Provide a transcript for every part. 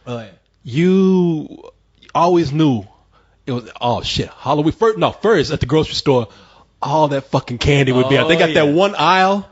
Oh, yeah. You always knew it was, oh shit, Halloween. First at the grocery store, all that fucking candy would be out. They got that one aisle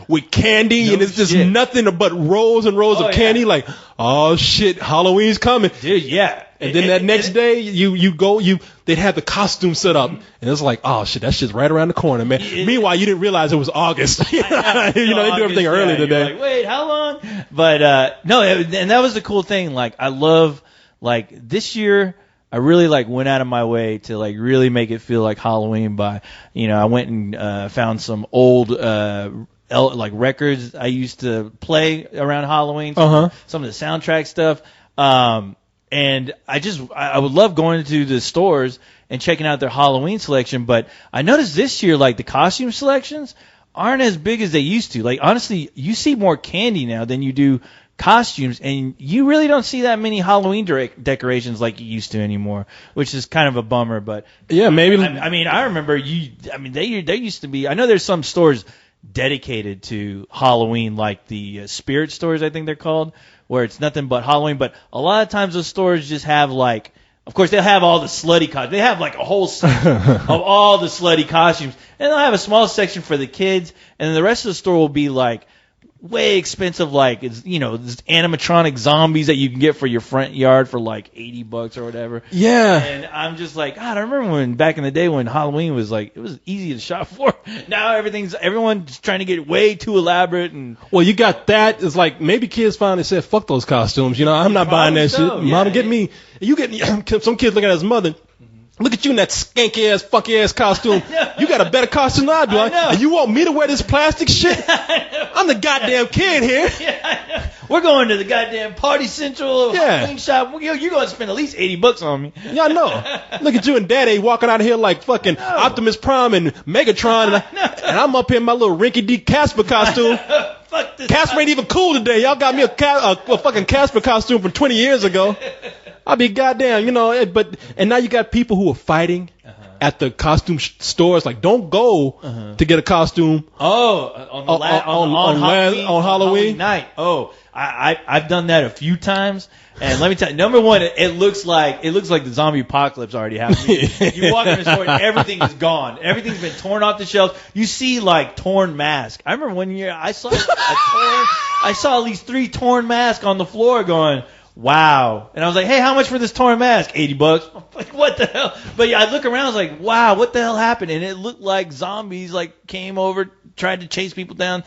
with candy, and it's just nothing but rows and rows of candy. Yeah. Like, oh shit, Halloween's coming. Dude, yeah. And then that next day, they'd have the costume set up, and it's like, oh shit, that shit's right around the corner, man. Meanwhile, you didn't realize it was August. They do everything early today. You're like, wait, how long? But no, and that was the cool thing. Like, I love, like, this year, I really like went out of my way to like really make it feel like Halloween by, I went and found some old like records I used to play around Halloween, some of the soundtrack stuff. And I would love going to the stores and checking out their Halloween selection, but I noticed this year like the costume selections aren't as big as they used to. Like, honestly, you see more candy now than you do costumes, and you really don't see that many Halloween decorations like you used to anymore, which is kind of a bummer. But yeah, maybe. I remember there used to be. I know there's some stores dedicated to Halloween, like the Spirit stores, I think they're called, where it's nothing but Halloween. But a lot of times those stores just have like, of course, they'll have all the slutty costumes. They have like a whole section of all the slutty costumes, and they'll have a small section for the kids, and then the rest of the store will be like way expensive, like it's this animatronic zombies that you can get for your front yard for like $80 or whatever. Yeah. And I'm just like, God, I remember when back in the day when Halloween was like, it was easy to shop for. Now everyone's trying to get way too elaborate. And well, you got that. It's like maybe kids finally said, fuck those costumes. I'm not buying that shit. Yeah, Mom, get me. You get some kids looking at his mother. Look at you in that skanky ass, funky ass costume. You got a better costume than I do. And you want me to wear this plastic shit? I'm the goddamn kid here. Yeah, I know. We're going to the goddamn Party Central Halloween shop. You're going to spend at least $80 on me. Yeah, I know. Look at you and Daddy walking out of here like fucking Optimus Prime and Megatron. And I'm up here in my little rinky-dink Casper costume. Fuck this. Casper ain't even cool today. Y'all got me a fucking Casper costume from 20 years ago. I'll be goddamn, and now you got people who are fighting at the costume stores. Like, don't go to get a costume. Oh, on Halloween night. Oh, I've done that a few times, and let me tell you, number one, it looks like the zombie apocalypse already happened. You walk in the store and everything is gone. Everything's been torn off the shelves. You see like torn masks. I remember one year I saw at least 3 torn masks on the floor going, wow. And I was like, hey, how much for this torn mask? $80. I'm like, what the hell? But yeah, I look around, I was like, wow, what the hell happened? And it looked like zombies like came over, tried to chase people down.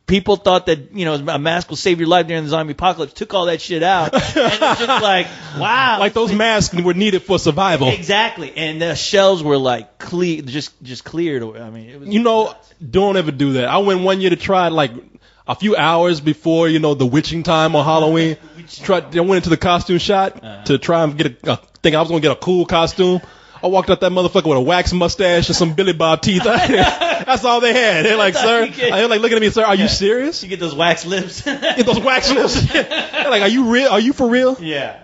People thought that, a mask will save your life during the zombie apocalypse, took all that shit out. And it's just like, wow. Like those masks were needed for survival. Exactly. And the shells were like just cleared. I mean, it was don't ever do that. I went one year to try like a few hours before, the witching time on Halloween. I went into the costume shop to try and get think I was going to get a cool costume. I walked out that motherfucker with a wax mustache and some Billy Bob teeth. That's all they had. They're like, sir, they're like looking at me, sir, are you serious? You get those wax lips. Get those wax lips. They're like, are you real? Are you for real? Yeah.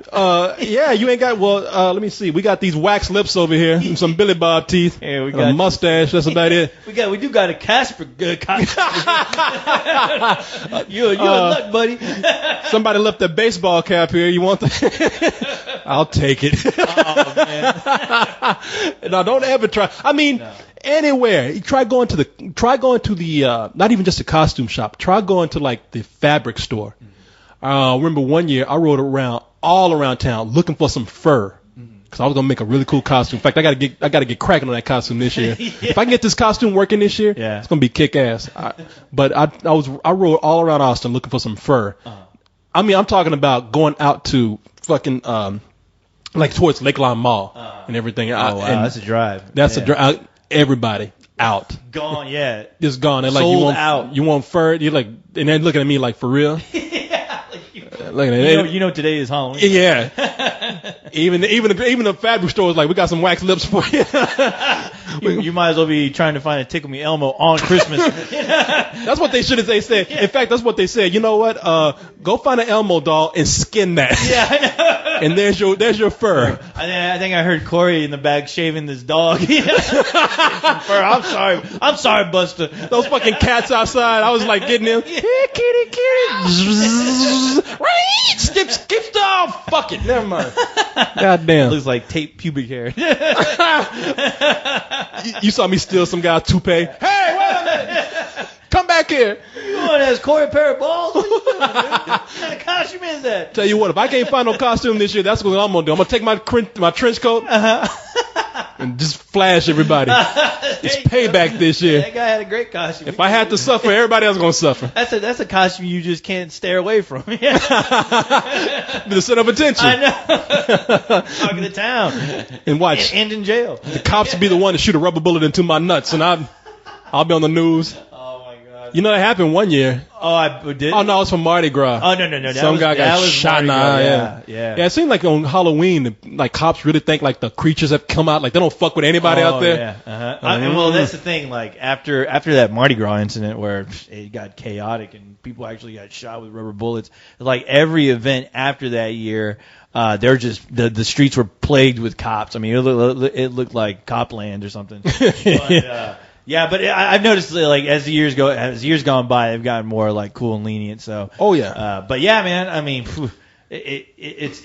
Yeah, you ain't got, let me see. We got these wax lips over here and some Billy Bob teeth. Yeah, we got a mustache. That's about it. We do got a Casper costume. You a nut, buddy. Somebody left that baseball cap here. You want the? I'll take it. Oh, man. No, don't ever try. I mean, anywhere. Try going to the not even just a costume shop. Try going to like the fabric store. Remember one year I rode around all around town looking for some fur because I was gonna make a really cool costume. In fact, I gotta get cracking on that costume this year. If I can get this costume working this year, it's gonna be kick ass. But I rode all around Austin looking for some fur. I mean, I'm talking about going out to fucking like towards Lakeline Mall and everything. Oh, wow, and that's a drive. That's a drive. Everybody out. Gone, yeah. Just gone. They're like, out. You want fur? You're like, and they're looking at me like, for real? Yeah. Looking at you know today is Halloween. Yeah. even the fabric store is like, we got some wax lips for you. You might as well be trying to find a Tickle Me Elmo on Christmas. That's what they should have said. In fact, that's what they said. You know what? Go find an Elmo doll and skin that. Yeah, I know. And there's your fur. I think I heard Corey in the back shaving this dog. Fur. I'm sorry, Buster. Those fucking cats outside. I was like getting them. Hey, kitty. Skips off. bucket. Never mind. Goddamn. Looks like tape pubic hair. You saw me steal some guy's toupee. Hey, wait a minute. Come back here. You want to ask Corey a pair of balls? What kind of costume is that? Tell you what, if I can't find no costume this year, that's what I'm going to do. I'm going to take my trench coat and just flash everybody. It's payback this year. That guy had a great costume. If I had to suffer, everybody else is going to suffer. That's a costume you just can't stare away from. The center of attention. I know. Talking to town. And watch. And in jail. The cops will be the one to shoot a rubber bullet into my nuts, and I'll be on the news. Oh, my God. You know, that happened one year. Oh, I did? Oh, no, it was from Mardi Gras. Oh, no. Some guy got shot in the eye. Yeah, it seemed like on Halloween, like cops really think like the creatures have come out. Like they don't fuck with anybody out there. Yeah. Well, that's the thing. Like after that Mardi Gras incident where it got chaotic and people actually got shot with rubber bullets, like every event after that year, they're just the streets were plagued with cops. I mean, it looked like Copland or something. But, yeah, but I've noticed like as years gone by, they've gotten more like cool and lenient. So. Oh yeah. But yeah, man. I mean, it's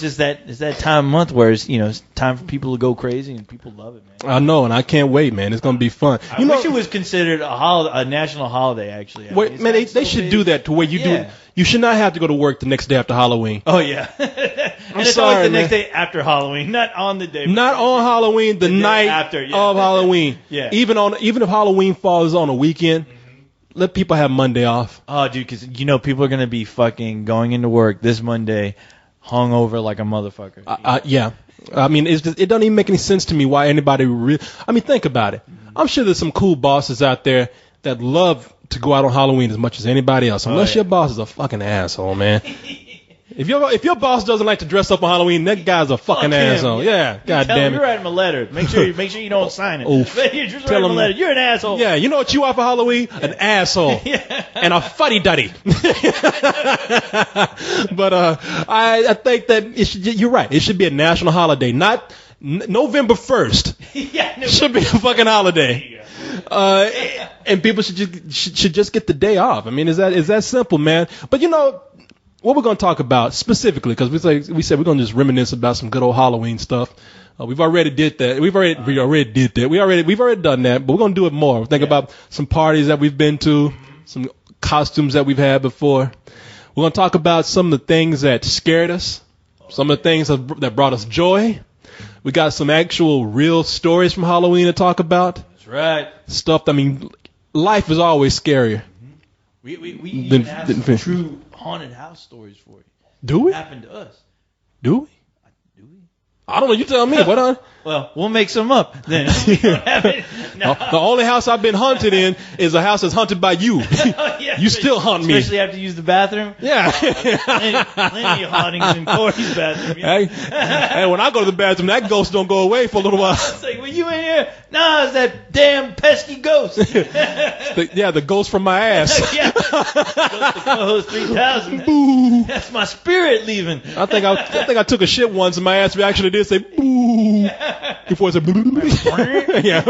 just that time of month where it's time for people to go crazy and people love it, man. I know, and I can't wait, man. It's gonna be fun. I wish it was considered a national holiday. Actually, wait, man, they should do that to where you do. You should not have to go to work the next day after Halloween. Oh yeah. And it's always the next day after Halloween, not on the day. Not on Halloween, the night after, of Halloween. Yeah. Even if Halloween falls on a weekend, let people have Monday off. Oh, dude, because people are gonna be fucking going into work this Monday, hungover like a motherfucker. Yeah. I mean, it doesn't even make any sense to me why anybody think about it. I'm sure there's some cool bosses out there that love to go out on Halloween as much as anybody else, unless your boss is a fucking asshole, man. If your boss doesn't like to dress up on Halloween, that guy's a fucking asshole. Yeah, goddamn it. You write him a letter. Make sure you don't sign it. Oof. You just write him a letter. You're an asshole. Yeah, you know what you are for Halloween? An asshole. And a fuddy-duddy. But I think that you're right. It should be a national holiday, not November 1st. Should be a fucking holiday. And people should just get the day off. I mean, is that simple, man? But what we're going to talk about specifically, because we said we're going to just reminisce about some good old Halloween stuff. We've already did that. We've already did that. We've already done that, but we're going to do it more. Think about some parties that we've been to, some costumes that we've had before. We're going to talk about some of the things that scared us, some of the things that brought us joy. We got some actual real stories from Halloween to talk about. That's right. Stuff. I mean, life is always scarier. We even have some true haunted house stories for you. Do we? It happened to us. Do we? I don't know. You tell me. What on? Well, we'll make some up then. We don't have it. No. The only house I've been hunted in is a house that's hunted by you. You still hunt me. Especially after you use the bathroom. Yeah. Plenty of hauntings in Corey's bathroom. Hey, when I go to the bathroom, that ghost don't go away for a little while. It's like, were you in here? No, it's that damn pesky ghost. The ghost from my ass. Yeah. Ghost of co-host 3000. Boo. That's my spirit leaving. I think I took a shit once and my ass actually did say boo before it said boo. Yeah.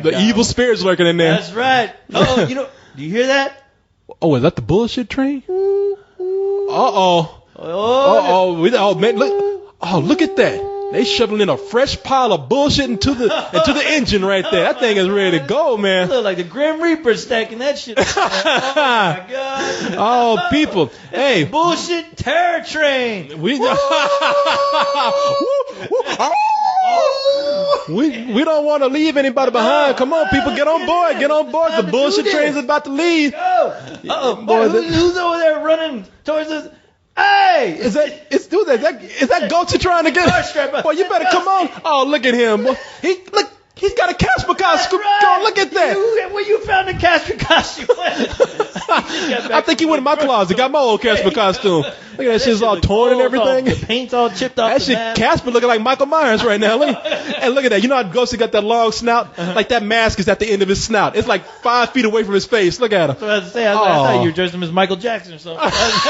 The evil spirits lurking in there. That's right. Oh, do you hear that? Oh, is that the bullshit train? Uh-oh. Oh, Man, look at that. They shoveling in a fresh pile of bullshit into the engine right there. That thing is ready to go, man. Look like the Grim Reaper stacking that shit. Oh my God. Oh, people. Hey. Bullshit terror train. We don't want to leave anybody behind. Come on, people, get on board. Get on board. The bullshit train's about to leave. Who's over there running towards us? Hey! Is that Goatsy trying to get? Boy, you better come on. Oh, look at him. He's got a Casper costume. Right. Look at that. Where you found the Casper costume? I think he went in my closet. Got my old Casper costume. Look at that shit's all torn and everything. The paint's all chipped off. That shit, Casper looking like Michael Myers right now. And look at that. You know how Ghosty got that long snout? Like that mask is at the end of his snout. It's like 5 feet away from his face. Look at him. I was I thought you were dressed him as Michael Jackson or something. That's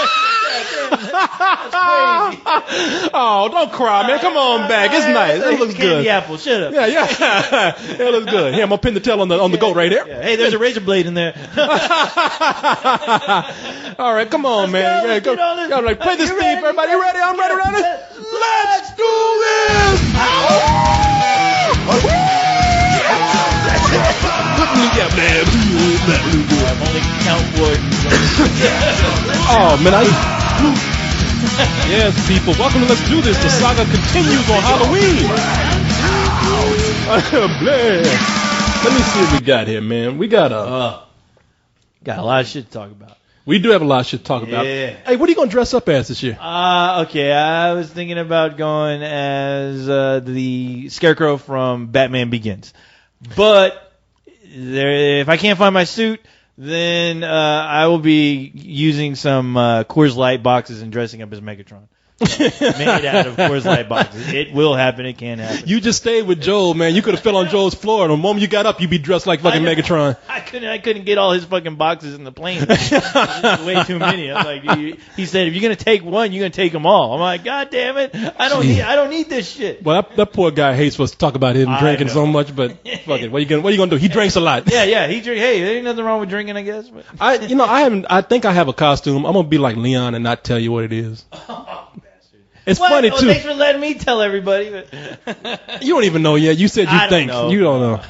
crazy. Oh, don't cry, man. Come on back. It's nice. It looks good. Candy apple. Shut up. Yeah. It looks good. Here, I'm gonna pin the tail on the goat right there. Yeah. Hey, there's a razor blade in there. All right, come on, man. Let's Go. I'm like, play this theme, everybody. You ready? I'm ready. Let's do this. Yeah, man. I'm only count wood. Oh, man. Yes, people. Welcome to Let's Do This. The saga continues on Halloween. Let me see what we got here, man. We got a lot of shit to talk about. We do have a lot of shit to talk about. Hey, what are you going to dress up as this year? Okay, I was thinking about going as the Scarecrow from Batman Begins. But if I can't find my suit, then I will be using some Coors Light boxes and dressing up as Megatron. Made out of Coors Light boxes. It will happen. It can happen. You just stayed with Joel, man. You could have fell on Joel's floor, and the moment you got up, you'd be dressed like fucking Megatron. I couldn't get all his fucking boxes in the plane. Way too many. I'm like, he said, if you're gonna take one, you're gonna take them all. I'm like, God damn it, I don't need this shit. Well, that poor guy hates us to talk about him drinking so much, but fuck it. What are you gonna do? He drinks a lot. Yeah. He drink. Hey, there ain't nothing wrong with drinking, I guess. But. I think I have a costume. I'm gonna be like Leon and not tell you what it is. It's funny, too. Thanks for letting me tell everybody. You don't even know yet. You said you think. You don't know.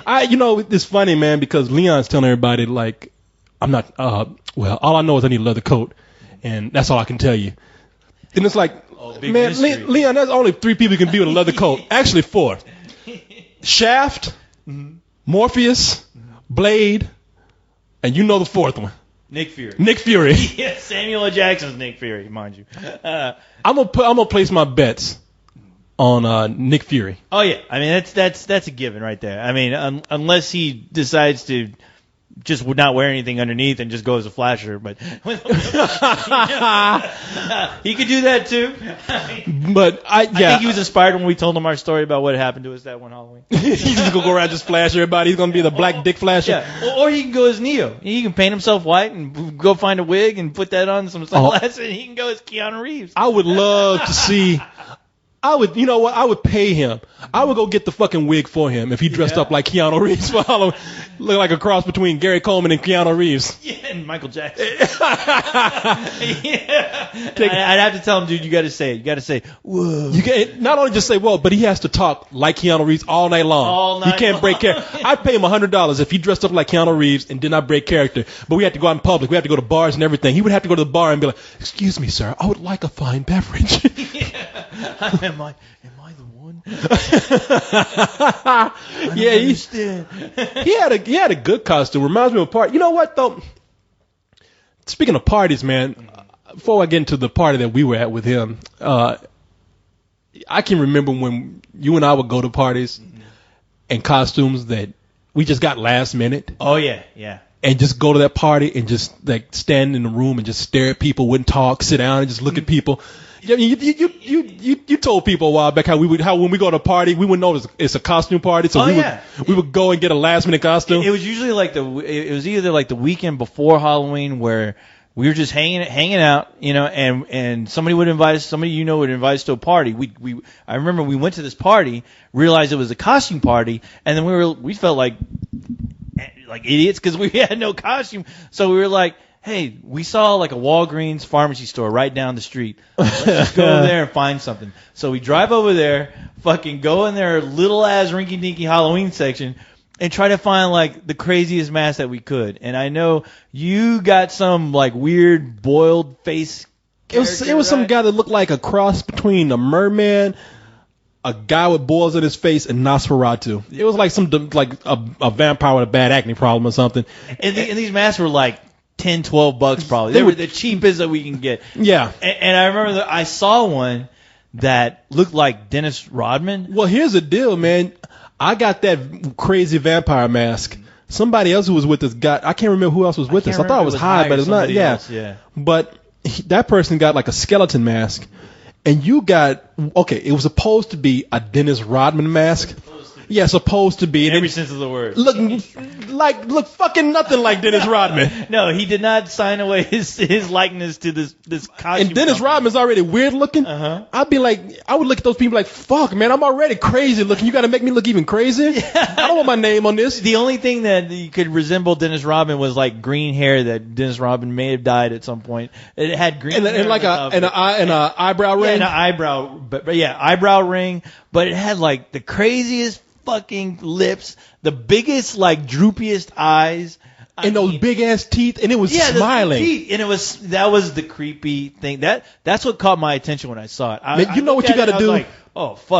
It's funny, man, because Leon's telling everybody, like, I'm not, all I know is I need a leather coat, and that's all I can tell you. And it's like, man, Leon, there's only 3 people who can be with a leather coat. Actually, 4. Shaft, Morpheus, Blade, and you know the 4th one. Nick Fury. Yeah, Samuel L. Jackson's Nick Fury, mind you. I'm gonna place my bets on Nick Fury. Oh yeah, I mean that's a given right there. I mean unless he decides to just not wear anything underneath and just go as a flasher, but he could do that too. But I think he was inspired when we told him our story about what happened to us that one Halloween. He's just gonna go around just flash everybody. He's gonna be the black dick flasher. Yeah. Or he can go as Neo. He can paint himself white and go find a wig and put that on some sunglasses, and he can go as Keanu Reeves. I would love to see. You know what? I would pay him. I would go get the fucking wig for him if he dressed up like Keanu Reeves for Halloween. Look like a cross between Gary Coleman and Keanu Reeves. Yeah, and Michael Jackson. I'd have to tell him, dude, you got to say it. You got to say, whoa. You can't not only just say, whoa, but he has to talk like Keanu Reeves all night long. He can't break character. I'd pay him $100 if he dressed up like Keanu Reeves and did not break character. But we had to go out in public. We had to go to bars and everything. He would have to go to the bar and be like, excuse me, sir, I would like a fine beverage. Am I the one? Yeah, he had a good costume. Reminds me of a party. You know what though? Speaking of parties, man, before I get into the party that we were at with him, I can remember when you and I would go to parties and costumes that we just got last minute. Oh yeah. And just go to that party and just like stand in the room and just stare at people, wouldn't talk, sit down and just look at people. Yeah, you told people a while back how when we go to a party we wouldn't know it's a costume party, so we would go and get a last minute costume. It was usually like it was either like the weekend before Halloween where we were just hanging out, and somebody would invite us, somebody would invite us to a party. I remember we went to this party, realized it was a costume party, and then we felt like idiots because we had no costume, so we were like, hey, we saw like a Walgreens pharmacy store right down the street. Let's just go over there and find something. So we drive over there, fucking go in their little ass rinky dinky Halloween section and try to find like the craziest mask that we could. And I know you got some like weird boiled face. It was some guy that looked like a cross between a merman, a guy with boils in his face, and Nosferatu. It was like a vampire with a bad acne problem or something. And these masks were like $10-12 probably. They were the cheapest that we can get. Yeah. And I remember that I saw one that looked like Dennis Rodman. Well, here's the deal, man. I got that crazy vampire mask. Somebody else who was with us I can't remember who else was with us. I thought it was Hyde, but it's not. Yeah. Yeah. But that person got like a skeleton mask. And you got, it was supposed to be a Dennis Rodman mask. Yeah, supposed to be. In every sense of the word. Look fucking nothing like Dennis Rodman. No, he did not sign away his likeness to this costume. And Dennis Rodman's already weird looking. I would look at those people like, fuck, man, I'm already crazy looking. You got to make me look even crazier. I don't want my name on this. The only thing that you could resemble Dennis Rodman was like green hair that Dennis Rodman may have dyed at some point. It had green hair and like an eyebrow ring. Yeah, an eyebrow, but yeah, eyebrow ring. But it had like the craziest fucking lips, the biggest, like, droopiest eyes, and those big ass teeth, and it was smiling. Teeth, and that was the creepy thing. That's what caught my attention when I saw it. Man, you know what you got to do? Like, oh fuck.